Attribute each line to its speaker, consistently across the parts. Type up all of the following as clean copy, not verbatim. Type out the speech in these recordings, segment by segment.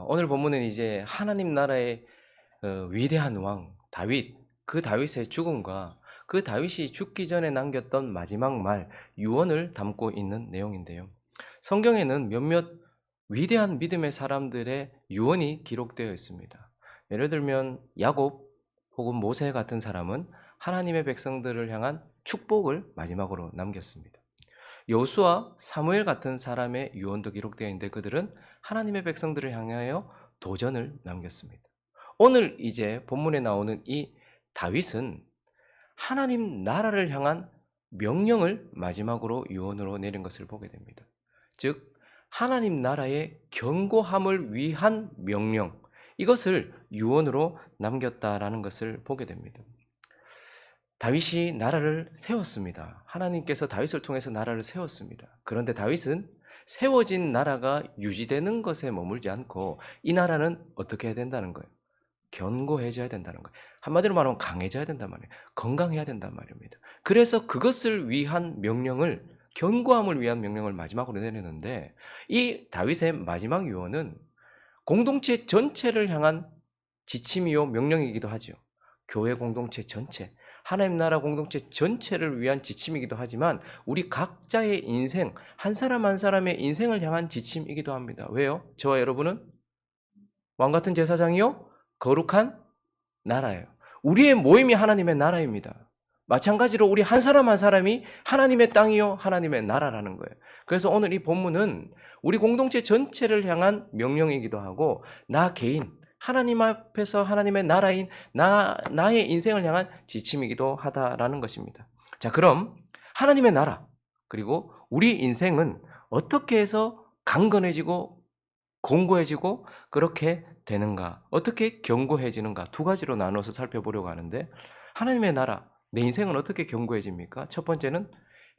Speaker 1: 오늘 본문은 이제 하나님 나라의 위대한 왕 다윗, 그 다윗의 죽음과 그 다윗이 죽기 전에 남겼던 마지막 말 유언을 담고 있는 내용인데요. 성경에는 몇몇 위대한 믿음의 사람들의 유언이 기록되어 있습니다. 예를 들면 야곱 혹은 모세 같은 사람은 하나님의 백성들을 향한 축복을 마지막으로 남겼습니다. 여호수아, 사무엘 같은 사람의 유언도 기록되어 있는데 그들은 하나님의 백성들을 향하여 도전을 남겼습니다. 오늘 이제 본문에 나오는 이 다윗은 하나님 나라를 향한 명령을 마지막으로 유언으로 내린 것을 보게 됩니다. 즉 하나님 나라의 견고함을 위한 명령, 이것을 유언으로 남겼다라는 것을 보게 됩니다. 다윗이 나라를 세웠습니다. 하나님께서 다윗을 통해서 나라를 세웠습니다. 그런데 다윗은 세워진 나라가 유지되는 것에 머물지 않고 이 나라는 어떻게 해야 된다는 거예요? 견고해져야 된다는 거예요. 한마디로 말하면 강해져야 된단 말이에요. 건강해야 된단 말입니다. 그래서 그것을 위한 명령을, 견고함을 위한 명령을 마지막으로 내리는데 이 다윗의 마지막 유언은 공동체 전체를 향한 지침이요 명령이기도 하죠. 교회 공동체 전체, 하나님 나라 공동체 전체를 위한 지침이기도 하지만 우리 각자의 인생, 한 사람 한 사람의 인생을 향한 지침이기도 합니다. 왜요? 저와 여러분은 왕 같은 제사장이요 거룩한 나라예요. 우리의 모임이 하나님의 나라입니다. 마찬가지로 우리 한 사람 한 사람이 하나님의 땅이요 하나님의 나라라는 거예요. 그래서 오늘 이 본문은 우리 공동체 전체를 향한 명령이기도 하고 나 개인, 하나님 앞에서 하나님의 나라인 나의 인생을 향한 지침이기도 하다라는 것입니다. 자, 그럼 하나님의 나라 그리고 우리 인생은 어떻게 해서 강건해지고 공고해지고 그렇게 되는가, 어떻게 견고해지는가, 두 가지로 나눠서 살펴보려고 하는데 하나님의 나라, 내 인생은 어떻게 견고해집니까? 첫 번째는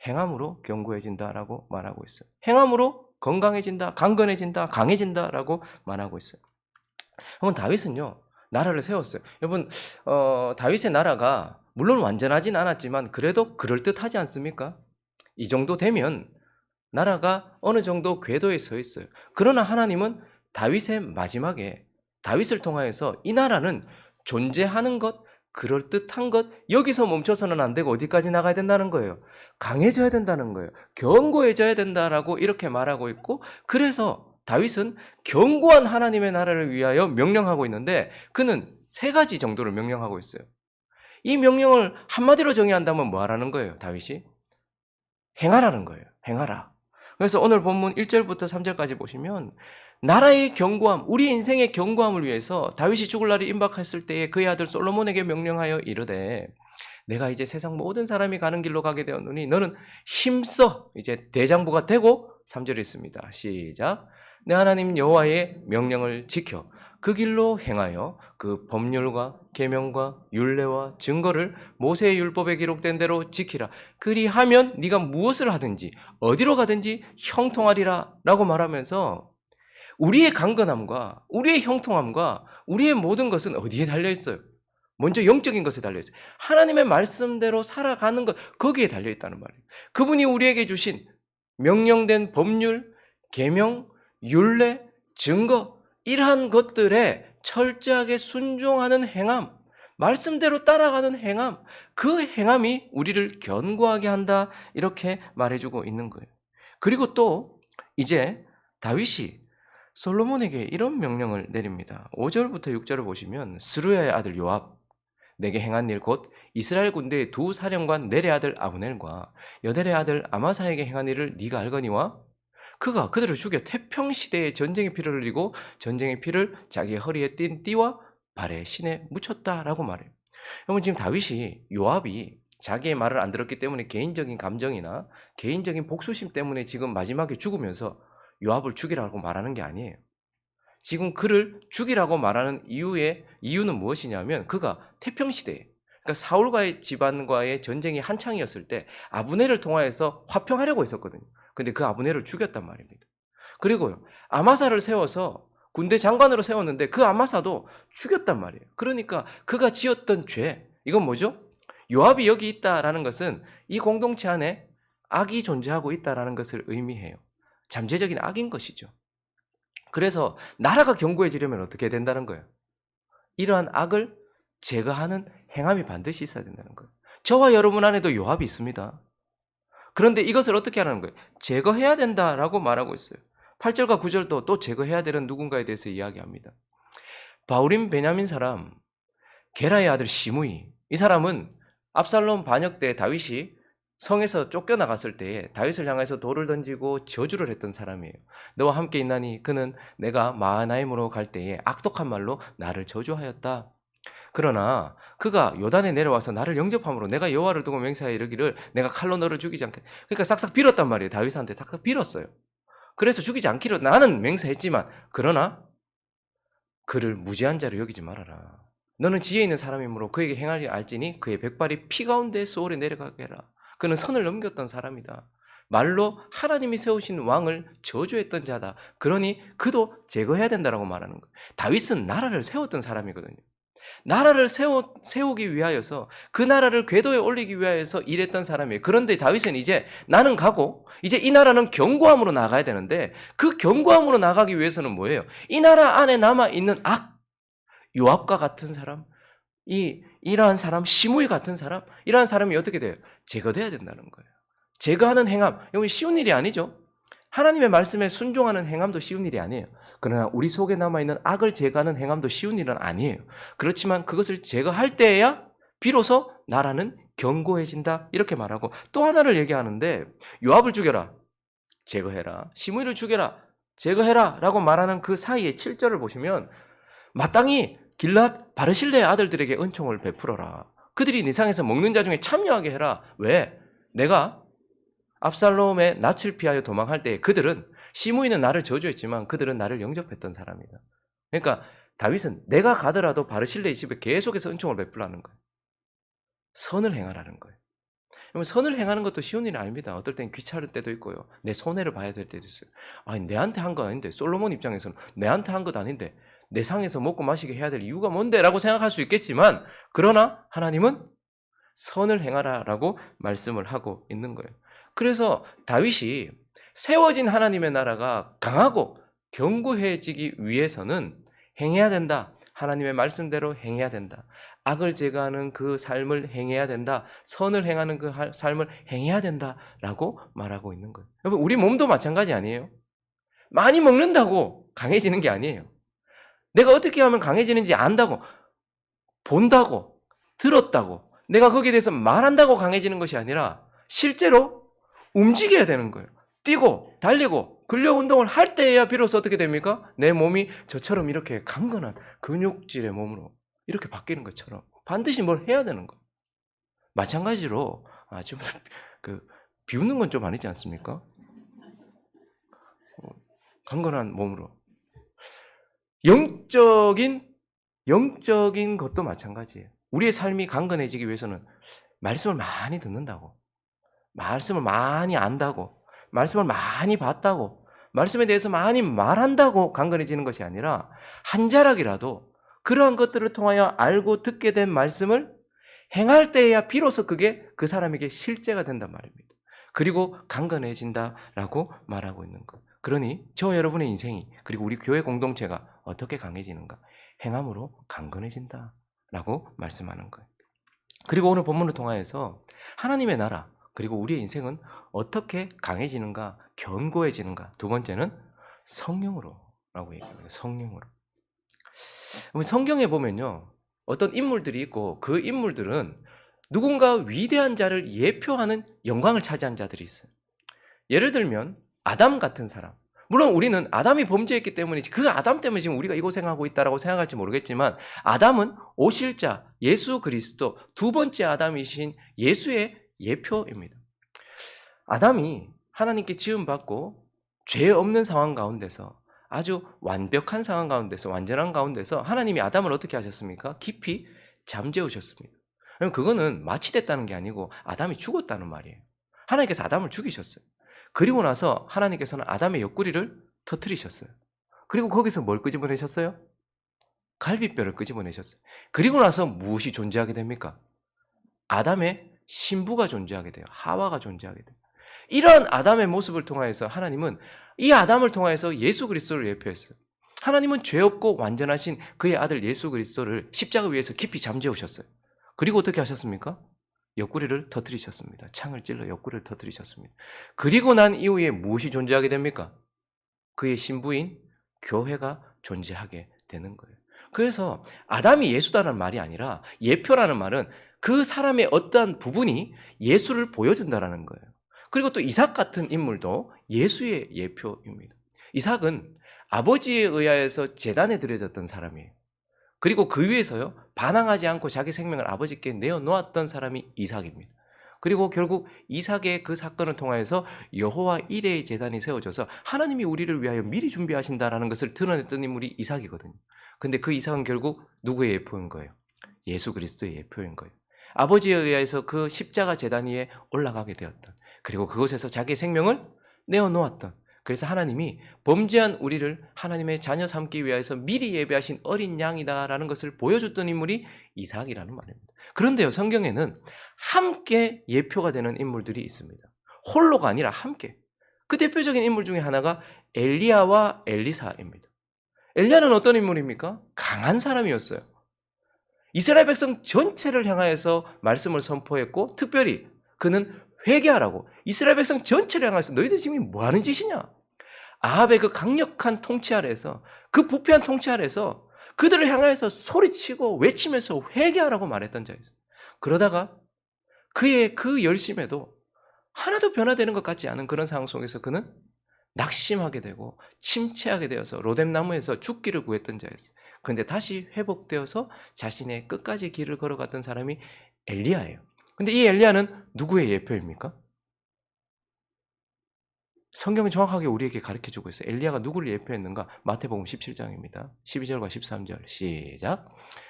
Speaker 1: 행함으로 견고해진다라고 말하고 있어요. 행함으로 건강해진다, 강건해진다, 강해진다라고 말하고 있어요. 그럼 다윗은요 나라를 세웠어요. 여러분 다윗의 나라가 물론 완전하진 않았지만 그래도 그럴듯하지 않습니까? 이 정도 되면 나라가 어느 정도 궤도에 서 있어요. 그러나 하나님은 다윗의 마지막에 다윗을 통하여서 이 나라는 존재하는 것, 그럴듯한 것, 여기서 멈춰서는 안 되고 어디까지 나가야 된다는 거예요? 강해져야 된다는 거예요. 견고해져야 된다라고 이렇게 말하고 있고, 그래서 다윗은 견고한 하나님의 나라를 위하여 명령하고 있는데 그는 세 가지 정도를 명령하고 있어요. 이 명령을 한마디로 정의한다면 뭐 하라는 거예요, 다윗이? 행하라는 거예요. 행하라. 그래서 오늘 본문 1절부터 3절까지 보시면 나라의 견고함, 우리 인생의 견고함을 위해서 다윗이 죽을 날이 임박했을 때에 그의 아들 솔로몬에게 명령하여 이르되 내가 이제 세상 모든 사람이 가는 길로 가게 되었노니 너는 힘써 이제 대장부가 되고 3절에 있습니다. 시작. 내 하나님 여호와의 명령을 지켜 그 길로 행하여 그 법률과 계명과 율례와 증거를 모세의 율법에 기록된 대로 지키라. 그리하면 네가 무엇을 하든지 어디로 가든지 형통하리라 라고 말하면서 우리의 강건함과 우리의 형통함과 우리의 모든 것은 어디에 달려 있어요? 먼저 영적인 것에 달려 있어요. 하나님의 말씀대로 살아가는 것, 거기에 달려 있다는 말이에요. 그분이 우리에게 주신 명령된 법률, 계명, 율례, 증거, 이러한 것들에 철저하게 순종하는 행함, 말씀대로 따라가는 행함, 그 행함이 우리를 견고하게 한다, 이렇게 말해주고 있는 거예요. 그리고 또 이제 다윗이 솔로몬에게 이런 명령을 내립니다. 5절부터 6절을 보시면 스루야의 아들 요압, 내게 행한 일 곧 이스라엘 군대의 두 사령관 넬의 아들 아브넬과 여델의 아들 아마사에게 행한 일을 네가 알거니와 그가 그들을 죽여 태평시대에 전쟁의 피를 흘리고 전쟁의 피를 자기의 허리에 띤 띠와 발에 신에 묻혔다라고 말해요. 여러분 지금 다윗이 요압이 자기의 말을 안 들었기 때문에 개인적인 감정이나 개인적인 복수심 때문에 지금 마지막에 죽으면서 요압을 죽이라고 말하는 게 아니에요. 지금 그를 죽이라고 말하는 이유는 무엇이냐면 그가 태평시대에 그러니까 사울과의 집안과의 전쟁이 한창이었을 때 아브넬을 통하여서 화평하려고 했었거든요. 근데 그 아브넬을 죽였단 말입니다. 그리고요. 아마사를 세워서 군대 장관으로 세웠는데 그 아마사도 죽였단 말이에요. 그러니까 그가 지었던 죄, 이건 뭐죠? 요압이 여기 있다라는 것은 이 공동체 안에 악이 존재하고 있다라는 것을 의미해요. 잠재적인 악인 것이죠. 그래서 나라가 견고해지려면 어떻게 해야 된다는 거예요? 이러한 악을 제거하는 행함이 반드시 있어야 된다는 거예요. 저와 여러분 안에도 요압이 있습니다. 그런데 이것을 어떻게 하라는 거예요? 제거해야 된다라고 말하고 있어요. 8절과 9절도 또 제거해야 되는 누군가에 대해서 이야기합니다. 바울임 베냐민 사람 게라의 아들 시므이, 이 사람은 압살롬 반역 때 다윗이 성에서 쫓겨나갔을 때에 다윗을 향해서 돌을 던지고 저주를 했던 사람이에요. 너와 함께 있나니 그는 내가 마하나임으로 갈 때에 악독한 말로 나를 저주하였다. 그러나 그가 요단에 내려와서 나를 영접함으로 내가 여호와를 두고 맹세하여 이르기를 내가 칼로 너를 죽이지 않게, 그러니까 싹싹 빌었단 말이에요. 다윗한테 싹싹 빌었어요. 그래서 죽이지 않기로 나는 맹세했지만 그러나 그를 무지한 자로 여기지 말아라. 너는 지혜 있는 사람이므로 그에게 행하지 알지니 그의 백발이 피 가운데 소홀히 내려가게 해라. 그는 선을 넘겼던 사람이다. 말로 하나님이 세우신 왕을 저주했던 자다. 그러니 그도 제거해야 된다라고 말하는 거예요. 다윗은 나라를 세웠던 사람이거든요. 나라를 세우기 위하여서 그 나라를 궤도에 올리기 위하여서 일했던 사람이에요. 그런데 다윗은 이제 나는 가고 이제 이 나라는 견고함으로 나가야 되는데 그 견고함으로 나가기 위해서는 뭐예요? 이 나라 안에 남아있는 악, 요압과 같은 사람, 이러한 사람, 시므이 같은 사람, 이러한 사람이 어떻게 돼요? 제거돼야 된다는 거예요. 제거하는 행함, 이건 쉬운 일이 아니죠. 하나님의 말씀에 순종하는 행함도 쉬운 일이 아니에요. 그러나 우리 속에 남아있는 악을 제거하는 행함도 쉬운 일은 아니에요. 그렇지만 그것을 제거할 때에야 비로소 나라는 견고해진다 이렇게 말하고, 또 하나를 얘기하는데 요압을 죽여라, 제거해라. 시므이를 죽여라, 제거해라 라고 말하는 그 사이에 7절을 보시면 마땅히 길랏 바르실레의 아들들에게 은총을 베풀어라. 그들이 네 상에서 먹는 자 중에 참여하게 해라. 왜? 내가 압살롬의 낯을 피하여 도망할 때 그들은, 시므이는 나를 저주했지만 그들은 나를 영접했던 사람이다. 그러니까 다윗은 내가 가더라도 바르실레의 집에 계속해서 은총을 베풀라는 거예요. 선을 행하라는 거예요. 선을 행하는 것도 쉬운 일이 아닙니다. 어떨 땐 귀찮을 때도 있고요. 내 손해를 봐야 될 때도 있어요. 아니, 내한테 한 거 아닌데, 솔로몬 입장에서는 내한테 한 것 아닌데 내 상에서 먹고 마시게 해야 될 이유가 뭔데? 라고 생각할 수 있겠지만, 그러나 하나님은 선을 행하라라고 말씀을 하고 있는 거예요. 그래서 다윗이 세워진 하나님의 나라가 강하고 견고해지기 위해서는 행해야 된다. 하나님의 말씀대로 행해야 된다. 악을 제거하는 그 삶을 행해야 된다. 선을 행하는 그 삶을 행해야 된다라고 말하고 있는 거예요. 여러분, 우리 몸도 마찬가지 아니에요? 많이 먹는다고 강해지는 게 아니에요. 내가 어떻게 하면 강해지는지 안다고, 본다고, 들었다고, 내가 거기에 대해서 말한다고 강해지는 것이 아니라 실제로 움직여야 되는 거예요. 뛰고 달리고 근력 운동을 할 때에야 비로소 어떻게 됩니까? 내 몸이 저처럼 이렇게 강건한 근육질의 몸으로 이렇게 바뀌는 것처럼 반드시 뭘 해야 되는 거예요. 마찬가지로 좀 비웃는 건 좀 아니지 않습니까? 강건한 몸으로 영적인 것도 마찬가지예요. 우리의 삶이 강건해지기 위해서는 말씀을 많이 듣는다고, 말씀을 많이 안다고, 말씀을 많이 봤다고, 말씀에 대해서 많이 말한다고 강건해지는 것이 아니라 한 자락이라도 그러한 것들을 통하여 알고 듣게 된 말씀을 행할 때에야 비로소 그게 그 사람에게 실제가 된단 말입니다. 그리고 강건해진다라고 말하고 있는 것. 그러니 저와 여러분의 인생이, 그리고 우리 교회 공동체가 어떻게 강해지는가? 행함으로 강건해진다라고 말씀하는 거예요. 그리고 오늘 본문을 통하여서 하나님의 나라, 그리고 우리의 인생은 어떻게 강해지는가, 견고해지는가. 두 번째는 성령으로라고 얘기합니다. 성령으로. 성경에 보면요, 어떤 인물들이 있고 그 인물들은 누군가 위대한 자를 예표하는 영광을 차지한 자들이 있어요. 예를 들면 아담 같은 사람. 물론 우리는 아담이 범죄했기 때문에 그 아담 때문에 지금 우리가 이 고생하고 있다라고 생각할지 모르겠지만, 아담은 오실 자 예수 그리스도, 두 번째 아담이신 예수의 예표입니다. 아담이 하나님께 지음받고 죄 없는 상황 가운데서, 아주 완벽한 상황 가운데서, 완전한 가운데서 하나님이 아담을 어떻게 하셨습니까? 깊이 잠재우셨습니다. 그거는 마취됐다는 게 아니고 아담이 죽었다는 말이에요. 하나님께서 아담을 죽이셨어요. 그리고 나서 하나님께서는 아담의 옆구리를 터뜨리셨어요. 그리고 거기서 뭘 끄집어내셨어요? 갈비뼈를 끄집어내셨어요. 그리고 나서 무엇이 존재하게 됩니까? 아담의 신부가 존재하게 돼요. 하와가 존재하게 돼요. 이런 아담의 모습을 통하여서 하나님은 이 아담을 통하여서 예수 그리스도를 예표했어요. 하나님은 죄 없고 완전하신 그의 아들 예수 그리스도를 십자가 위에서 깊이 잠재우셨어요. 그리고 어떻게 하셨습니까? 옆구리를 터뜨리셨습니다. 창을 찔러 옆구리를 터뜨리셨습니다. 그리고 난 이후에 무엇이 존재하게 됩니까? 그의 신부인 교회가 존재하게 되는 거예요. 그래서 아담이 예수다라는 말이 아니라 예표라는 말은 그 사람의 어떠한 부분이 예수를 보여준다라는 거예요. 그리고 또 이삭 같은 인물도 예수의 예표입니다. 이삭은 아버지에 의하여서 제단에 드려졌던 사람이에요. 그리고 그 위에서요, 반항하지 않고 자기 생명을 아버지께 내어놓았던 사람이 이삭입니다. 그리고 결국 이삭의 그 사건을 통하여서 여호와 이레의 제단이 세워져서 하나님이 우리를 위하여 미리 준비하신다라는 것을 드러냈던 인물이 이삭이거든요. 근데 그 이삭은 결국 누구의 예표인 거예요? 예수 그리스도의 예표인 거예요. 아버지에 의해서 그 십자가 제단 위에 올라가게 되었던, 그리고 그곳에서 자기의 생명을 내어놓았던, 그래서 하나님이 범죄한 우리를 하나님의 자녀 삼기 위해서 미리 예배하신 어린 양이다라는 것을 보여줬던 인물이 이삭이라는 말입니다. 그런데요, 성경에는 함께 예표가 되는 인물들이 있습니다. 홀로가 아니라 함께. 그 대표적인 인물 중에 하나가 엘리야와 엘리사입니다. 엘리야는 어떤 인물입니까? 강한 사람이었어요. 이스라엘 백성 전체를 향하여서 말씀을 선포했고, 특별히 그는 회개하라고 이스라엘 백성 전체를 향해서 너희들 지금 뭐 하는 짓이냐? 아합의 그 강력한 통치 아래에서, 그 부패한 통치 아래에서 그들을 향해서 소리치고 외치면서 회개하라고 말했던 자였어요. 그러다가 그의 그 열심에도 하나도 변화되는 것 같지 않은 그런 상황 속에서 그는 낙심하게 되고 침체하게 되어서 로뎀나무에서 죽기를 구했던 자였어요. 그런데 다시 회복되어서 자신의 끝까지 길을 걸어갔던 사람이 엘리야예요. 근데 이 엘리야는 누구의 예표입니까? 성경이 정확하게 우리에게 가르쳐주고 있어요. 엘리야가 누구를 예표했는가? 마태복음 17장입니다. 12절과 13절 시작.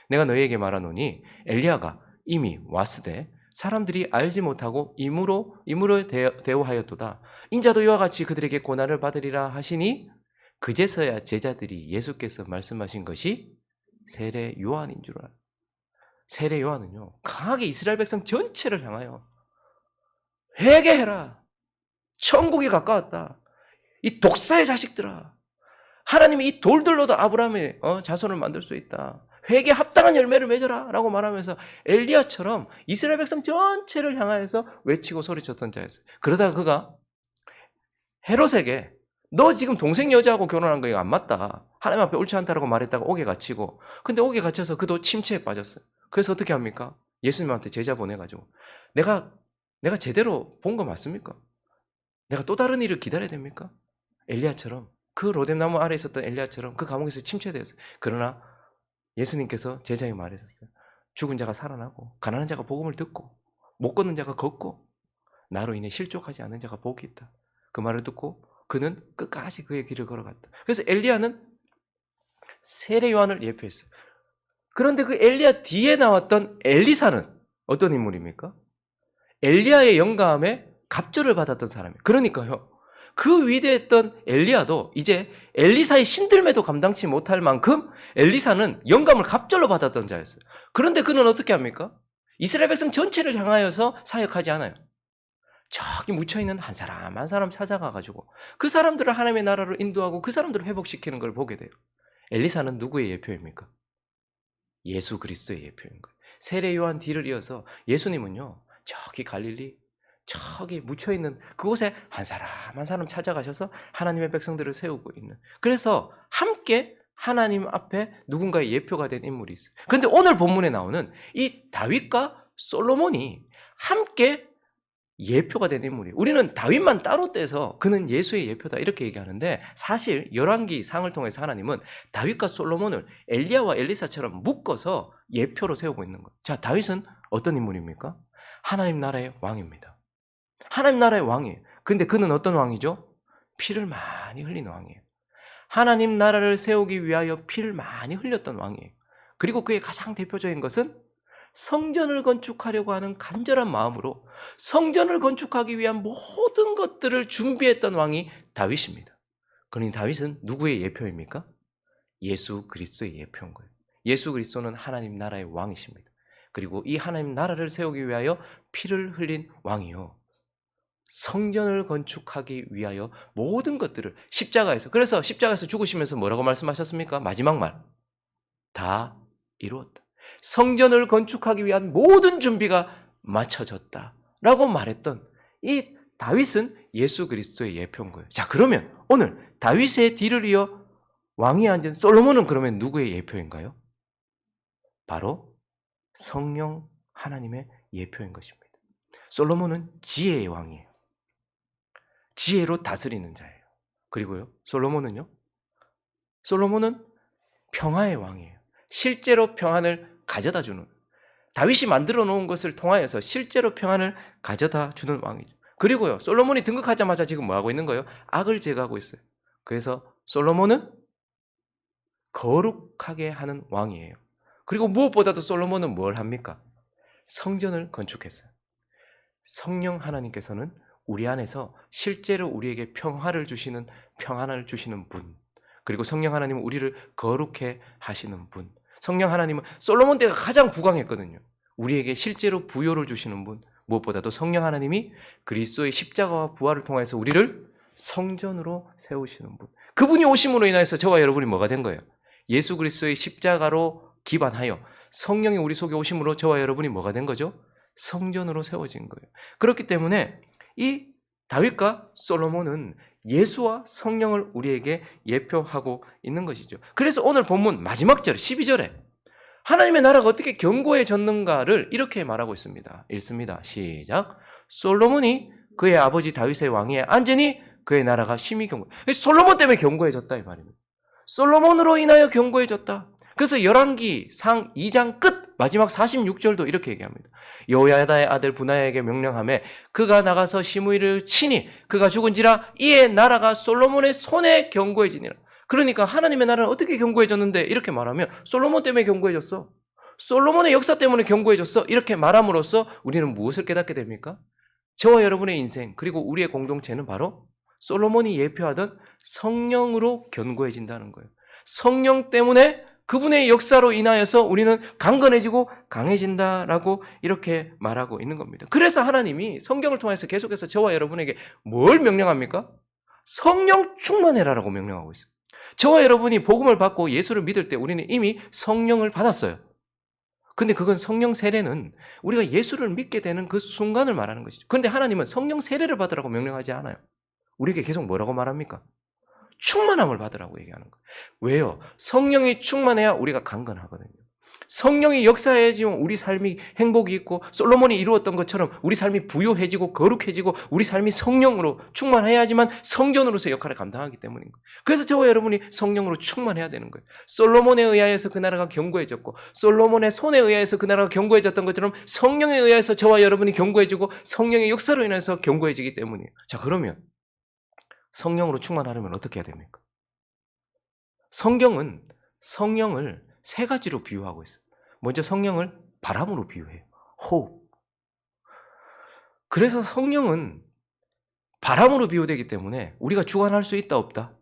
Speaker 1: 내가 너희에게 말하노니 엘리야가 이미 왔으되 사람들이 알지 못하고 임으로 대우하였도다. 인자도 이와 같이 그들에게 고난을 받으리라 하시니 그제서야 제자들이 예수께서 말씀하신 것이 세례 요한인 줄 알아요. 세례 요한은요, 강하게 이스라엘 백성 전체를 향하여 회개해라. 천국이 가까웠다. 이 독사의 자식들아. 하나님이 이 돌들로도 아브라함의 자손을 만들 수 있다. 회개에 합당한 열매를 맺어라 라고 말하면서 엘리야처럼 이스라엘 백성 전체를 향하여서 외치고 소리쳤던 자였어요. 그러다가 그가 헤롯에게 너 지금 동생 여자하고 결혼한 거 이거 안 맞다. 하나님 앞에 옳지 않다라고 말했다가 옥에 갇히고, 근데 옥에 갇혀서 그도 침체에 빠졌어요. 그래서 어떻게 합니까? 예수님한테 제자 보내가지고 내가 제대로 본 거 맞습니까? 내가 또 다른 일을 기다려야 됩니까? 엘리야처럼, 그 로뎀나무 아래 있었던 엘리야처럼 그 감옥에서 침체되었어요. 그러나 예수님께서 제자에게 말하셨어요. 죽은 자가 살아나고 가난한 자가 복음을 듣고 못 걷는 자가 걷고 나로 인해 실족하지 않는 자가 복이 있다. 그 말을 듣고 그는 끝까지 그의 길을 걸어갔다. 그래서 엘리야는 세례 요한을 예표했어요. 그런데 그 엘리야 뒤에 나왔던 엘리사는 어떤 인물입니까? 엘리야의 영감에 갑절을 받았던 사람이에요. 그러니까요, 그 위대했던 엘리야도 이제 엘리사의 신들매도 감당치 못할 만큼 엘리사는 영감을 갑절로 받았던 자였어요. 그런데 그는 어떻게 합니까? 이스라엘 백성 전체를 향하여서 사역하지 않아요. 저기 묻혀있는 한 사람 한 사람 찾아가가지고 그 사람들을 하나님의 나라로 인도하고 그 사람들을 회복시키는 걸 보게 돼요. 엘리사는 누구의 예표입니까? 예수 그리스도의 예표인 거예요. 세례 요한 뒤를 이어서 예수님은요, 저기 갈릴리 저기 묻혀있는 그곳에 한 사람 한 사람 찾아가셔서 하나님의 백성들을 세우고 있는, 그래서 함께 하나님 앞에 누군가의 예표가 된 인물이 있어요. 그런데 오늘 본문에 나오는 이 다윗과 솔로몬이 함께 예표가 된 인물이에요. 우리는 다윗만 따로 떼서 그는 예수의 예표다 이렇게 얘기하는데, 사실 열왕기 상을 통해서 하나님은 다윗과 솔로몬을 엘리야와 엘리사처럼 묶어서 예표로 세우고 있는 거예요. 자, 다윗은 어떤 인물입니까? 하나님 나라의 왕입니다. 하나님 나라의 왕이에요. 근데 그는 어떤 왕이죠? 피를 많이 흘리는 왕이에요. 하나님 나라를 세우기 위하여 피를 많이 흘렸던 왕이에요. 그리고 그의 가장 대표적인 것은 성전을 건축하려고 하는 간절한 마음으로 성전을 건축하기 위한 모든 것들을 준비했던 왕이 다윗입니다. 그러니 다윗은 누구의 예표입니까? 예수 그리스도의 예표인 거예요. 예수 그리스도는 하나님 나라의 왕이십니다. 그리고 이 하나님 나라를 세우기 위하여 피를 흘린 왕이요, 성전을 건축하기 위하여 모든 것들을 십자가에서, 그래서 십자가에서 죽으시면서 뭐라고 말씀하셨습니까? 마지막 말, 다 이루었다. 성전을 건축하기 위한 모든 준비가 마쳐졌다 라고 말했던 이 다윗은 예수 그리스도의 예표인 거예요. 자, 그러면 오늘 다윗의 뒤를 이어 왕위에 앉은 솔로몬은 그러면 누구의 예표인가요? 바로 성령 하나님의 예표인 것입니다. 솔로몬은 지혜의 왕이에요. 지혜로 다스리는 자예요. 그리고요, 솔로몬은 평화의 왕이에요. 실제로 평안을 가져다 주는, 다윗이 만들어 놓은 것을 통하여서 실제로 평안을 가져다 주는 왕이죠. 그리고요, 솔로몬이 등극하자마자 지금 뭐 하고 있는 거예요? 악을 제거하고 있어요. 그래서 솔로몬은 거룩하게 하는 왕이에요. 그리고 무엇보다도 솔로몬은 뭘 합니까? 성전을 건축했어요. 성령 하나님께서는 우리 안에서 실제로 우리에게 평화를 주시는, 평안을 주시는 분, 그리고 성령 하나님은 우리를 거룩해 하시는 분. 성령 하나님은 솔로몬 때가 가장 부강했거든요. 우리에게 실제로 부요를 주시는 분, 무엇보다도 성령 하나님이 그리스도의 십자가와 부활을 통해서 우리를 성전으로 세우시는 분. 그분이 오심으로 인해서 저와 여러분이 뭐가 된 거예요? 예수 그리스도의 십자가로 기반하여 성령이 우리 속에 오심으로 저와 여러분이 뭐가 된 거죠? 성전으로 세워진 거예요. 그렇기 때문에 이 다윗과 솔로몬은 예수와 성령을 우리에게 예표하고 있는 것이죠. 그래서 오늘 본문 마지막 절 12절에 하나님의 나라가 어떻게 견고해졌는가를 이렇게 말하고 있습니다. 읽습니다. 시작. 솔로몬이 그의 아버지 다윗의 왕위에 앉으니 그의 나라가 심히 견고해. 솔로몬 때문에 견고해졌다 이 말입니다. 솔로몬으로 인하여 견고해졌다. 그래서 열왕기 상 2장 끝 마지막 46절도 이렇게 얘기합니다. 여호야다의 아들 분하야에게 명령하며 그가 나가서 시므이를 치니 그가 죽은지라 이에 나라가 솔로몬의 손에 견고해지니라. 그러니까 하나님의 나라는 어떻게 견고해졌는데 이렇게 말하면 솔로몬 때문에 견고해졌어. 솔로몬의 역사 때문에 견고해졌어. 이렇게 말함으로써 우리는 무엇을 깨닫게 됩니까? 저와 여러분의 인생 그리고 우리의 공동체는 바로 솔로몬이 예표하던 성령으로 견고해진다는 거예요. 성령 때문에 그분의 역사로 인하여서 우리는 강건해지고 강해진다라고 이렇게 말하고 있는 겁니다. 그래서 하나님이 성경을 통해서 계속해서 저와 여러분에게 뭘 명령합니까? 성령 충만해라라고 명령하고 있어요. 저와 여러분이 복음을 받고 예수를 믿을 때 우리는 이미 성령을 받았어요. 근데 그건 성령 세례는 우리가 예수를 믿게 되는 그 순간을 말하는 것이죠. 그런데 하나님은 성령 세례를 받으라고 명령하지 않아요. 우리에게 계속 뭐라고 말합니까? 충만함을 받으라고 얘기하는 거예요. 왜요? 성령이 충만해야 우리가 강건하거든요. 성령이 역사해지면 우리 삶이 행복이 있고 솔로몬이 이루었던 것처럼 우리 삶이 부요해지고 거룩해지고 우리 삶이 성령으로 충만해야지만 성전으로서 역할을 감당하기 때문인 거예요. 그래서 저와 여러분이 성령으로 충만해야 되는 거예요. 솔로몬에 의하여서 그 나라가 견고해졌고 솔로몬의 손에 의하여서 그 나라가 견고해졌던 것처럼 성령에 의하여서 저와 여러분이 견고해지고 성령의 역사로 인해서 견고해지기 때문이에요. 자, 그러면 성령으로 충만하려면 어떻게 해야 됩니까? 성경은 성령을 세 가지로 비유하고 있어요. 먼저 성령을 바람으로 비유해요. 호흡. 그래서 성령은 바람으로 비유되기 때문에 우리가 주관할 수 있다 없다?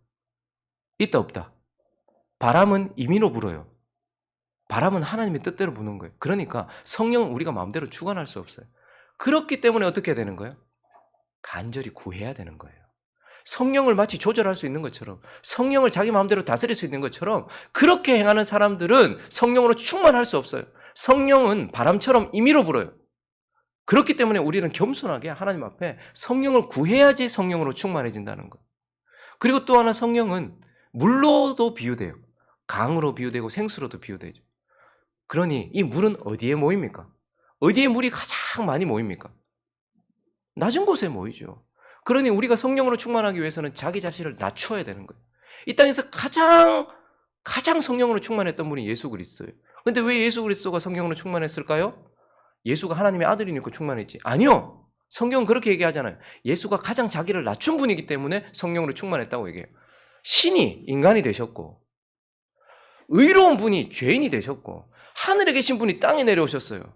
Speaker 1: 있다 없다. 바람은 임의로 불어요. 바람은 하나님의 뜻대로 부는 거예요. 그러니까 성령은 우리가 마음대로 주관할 수 없어요. 그렇기 때문에 어떻게 해야 되는 거예요? 간절히 구해야 되는 거예요. 성령을 마치 조절할 수 있는 것처럼 성령을 자기 마음대로 다스릴 수 있는 것처럼 그렇게 행하는 사람들은 성령으로 충만할 수 없어요. 성령은 바람처럼 임의로 불어요. 그렇기 때문에 우리는 겸손하게 하나님 앞에 성령을 구해야지 성령으로 충만해진다는 것. 그리고 또 하나 성령은 물로도 비유돼요. 강으로 비유되고 생수로도 비유되죠. 그러니 이 물은 어디에 모입니까? 어디에 물이 가장 많이 모입니까? 낮은 곳에 모이죠. 그러니 우리가 성령으로 충만하기 위해서는 자기 자신을 낮춰야 되는 거예요. 이 땅에서 가장 성령으로 충만했던 분이 예수 그리스도예요. 그런데 왜 예수 그리스도가 성령으로 충만했을까요? 예수가 하나님의 아들이니까 충만했지. 아니요. 성경은 그렇게 얘기하잖아요. 예수가 가장 자기를 낮춘 분이기 때문에 성령으로 충만했다고 얘기해요. 신이 인간이 되셨고 의로운 분이 죄인이 되셨고 하늘에 계신 분이 땅에 내려오셨어요.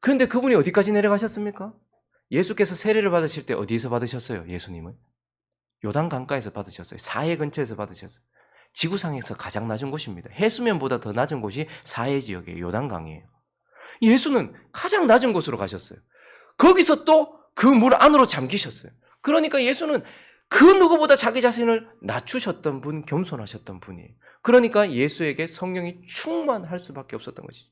Speaker 1: 그런데 그분이 어디까지 내려가셨습니까? 예수께서 세례를 받으실 때 어디에서 받으셨어요? 예수님은? 요단 강가에서 받으셨어요. 사해 근처에서 받으셨어요. 지구상에서 가장 낮은 곳입니다. 해수면보다 더 낮은 곳이 사해 지역이에요. 요단강이에요. 예수는 가장 낮은 곳으로 가셨어요. 거기서 또 그 물 안으로 잠기셨어요. 그러니까 예수는 그 누구보다 자기 자신을 낮추셨던 분, 겸손하셨던 분이에요. 그러니까 예수에게 성령이 충만할 수밖에 없었던 것이죠.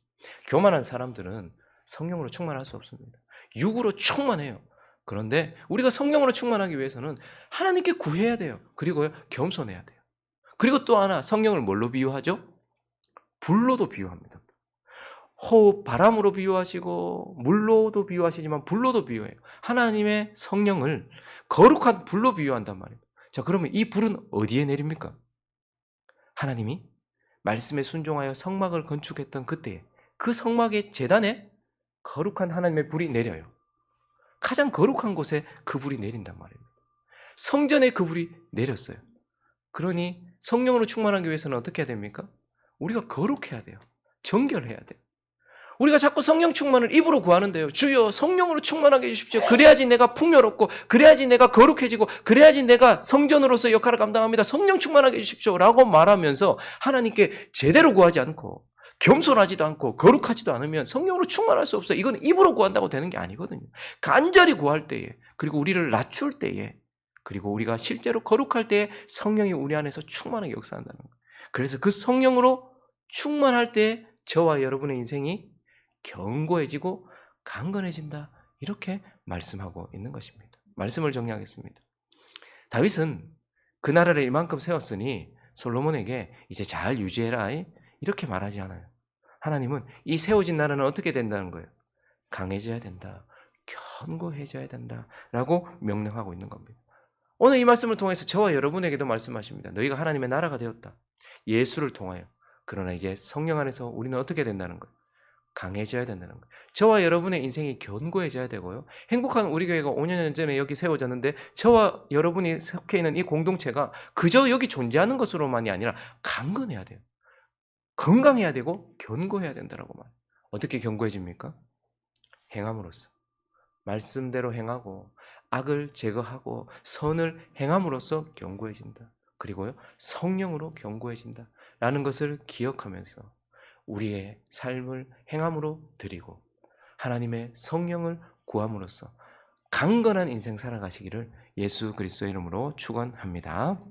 Speaker 1: 교만한 사람들은 성령으로 충만할 수 없습니다. 육으로 충만해요. 그런데 우리가 성령으로 충만하기 위해서는 하나님께 구해야 돼요. 그리고요, 겸손해야 돼요. 그리고 또 하나, 성령을 뭘로 비유하죠? 불로도 비유합니다. 호흡, 바람으로 비유하시고 물로도 비유하시지만 불로도 비유해요. 하나님의 성령을 거룩한 불로 비유한단 말이에요. 자, 그러면 이 불은 어디에 내립니까? 하나님이 말씀에 순종하여 성막을 건축했던 그때에 그 성막의 제단에 거룩한 하나님의 불이 내려요. 가장 거룩한 곳에 그 불이 내린단 말입니다. 성전에 그 불이 내렸어요. 그러니 성령으로 충만하기 위해서는 어떻게 해야 됩니까? 우리가 거룩해야 돼요. 정결해야 돼요. 우리가 자꾸 성령 충만을 입으로 구하는데요. 주여 성령으로 충만하게 해주십시오. 그래야지 내가 풍요롭고 그래야지 내가 거룩해지고 그래야지 내가 성전으로서 역할을 감당합니다. 성령 충만하게 해주십시오 라고 말하면서 하나님께 제대로 구하지 않고 겸손하지도 않고 거룩하지도 않으면 성령으로 충만할 수 없어요. 이건 입으로 구한다고 되는 게 아니거든요. 간절히 구할 때에, 그리고 우리를 낮출 때에, 그리고 우리가 실제로 거룩할 때에 성령이 우리 안에서 충만하게 역사한다는 거예요. 그래서 그 성령으로 충만할 때에 저와 여러분의 인생이 견고해지고 강건해진다, 이렇게 말씀하고 있는 것입니다. 말씀을 정리하겠습니다. 다윗은 그 나라를 이만큼 세웠으니 솔로몬에게 이제 잘 유지해라 이렇게 말하지 않아요. 하나님은 이 세워진 나라는 어떻게 된다는 거예요? 강해져야 된다, 견고해져야 된다 라고 명령하고 있는 겁니다. 오늘 이 말씀을 통해서 저와 여러분에게도 말씀하십니다. 너희가 하나님의 나라가 되었다, 예수를 통하여. 그러나 이제 성령 안에서 우리는 어떻게 된다는 거예요? 강해져야 된다는 거예요. 저와 여러분의 인생이 견고해져야 되고요. 행복한 우리 교회가 5년 전에 여기 세워졌는데 저와 여러분이 속해 있는 이 공동체가 그저 여기 존재하는 것으로만이 아니라 강건해야 돼요. 건강해야 되고 견고해야 된다라고 말해요. 어떻게 견고해집니까? 행함으로써. 말씀대로 행하고 악을 제거하고 선을 행함으로써 견고해진다. 그리고요, 성령으로 견고해진다 라는 것을 기억하면서 우리의 삶을 행함으로 드리고 하나님의 성령을 구함으로써 강건한 인생 살아가시기를 예수 그리스도의 이름으로 축원합니다.